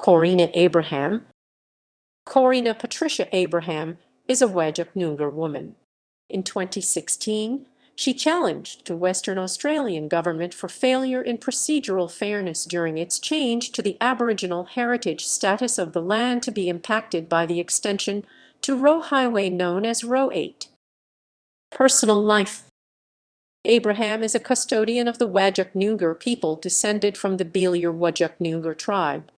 Corina Abraham. Corina Patricia Abraham is a Whadjuk Noongar woman. In 2016, she challenged the Western Australian government for failure in procedural fairness during its change to the Aboriginal Heritage status of the land to be impacted by the extension to Roe Highway known as Roe 8. Personal life. Abraham is a custodian of the Whadjuk Noongar people descended from the Whadjuk Noongar tribe.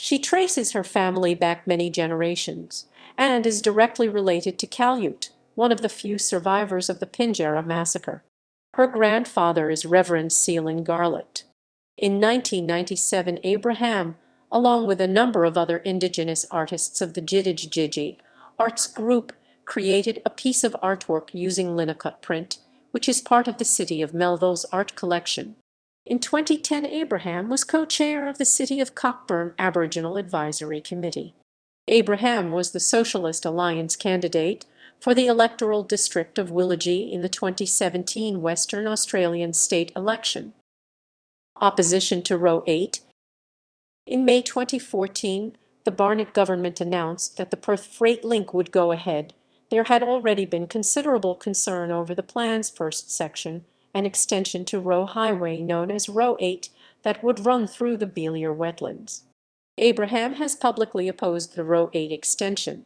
She traces her family back many generations and is directly related to Kalyut, one of the few survivors of the Pinjarra massacre. Her grandfather is Reverend Seelan Garlett. In 1997, Abraham, along with a number of other Indigenous artists of the Jidij Arts Group, created a piece of artwork using linocut print, which is part of the City of Melville's art collection. In 2010, Abraham was co-chair of the City of Cockburn Aboriginal Advisory Committee. Abraham was the Socialist Alliance candidate for the electoral district of Whadjuk in the 2017 Western Australian state election. Opposition to Roe 8. In May 2014, the Barnett government announced that the Perth Freight Link would go ahead. There had already been considerable concern over the plan's first section, an extension to Roe Highway known as Roe 8 that would run through the Beeliar wetlands. Abraham has publicly opposed the Roe 8 extension.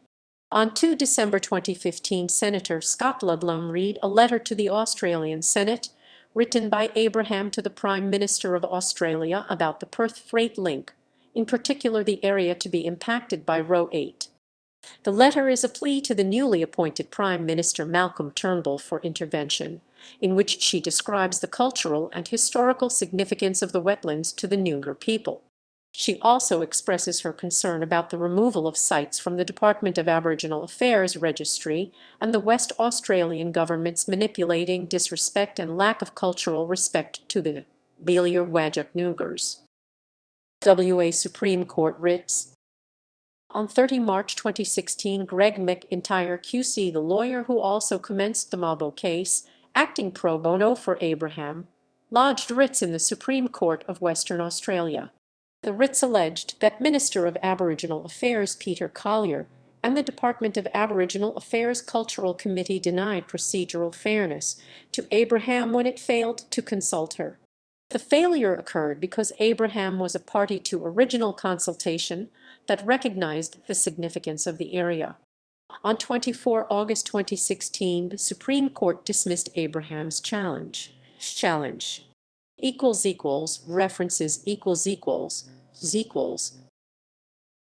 On 2 December 2015, Senator Scott Ludlam read a letter to the Australian Senate, written by Abraham to the Prime Minister of Australia about the Perth Freight Link, in particular the area to be impacted by Roe 8. The letter is a plea to the newly appointed Prime Minister Malcolm Turnbull for intervention, in which she describes the cultural and historical significance of the wetlands to the Noongar people. She also expresses her concern about the removal of sites from the Department of Aboriginal Affairs Registry and the West Australian government's manipulating disrespect and lack of cultural respect to the Beeliar Whadjuk Noongars. WA Supreme Court writs. On 30 March 2016, Greg McIntyre QC, the lawyer who also commenced the Mabo case, acting pro bono for Abraham, lodged writs in the Supreme Court of Western Australia. The writs alleged that Minister of Aboriginal Affairs Peter Collier and the Department of Aboriginal Affairs Cultural Committee denied procedural fairness to Abraham when it failed to consult her. The failure occurred because Abraham was a party to original consultation that recognized the significance of the area. On 24 August 2016, the Supreme Court dismissed Abraham's challenge. References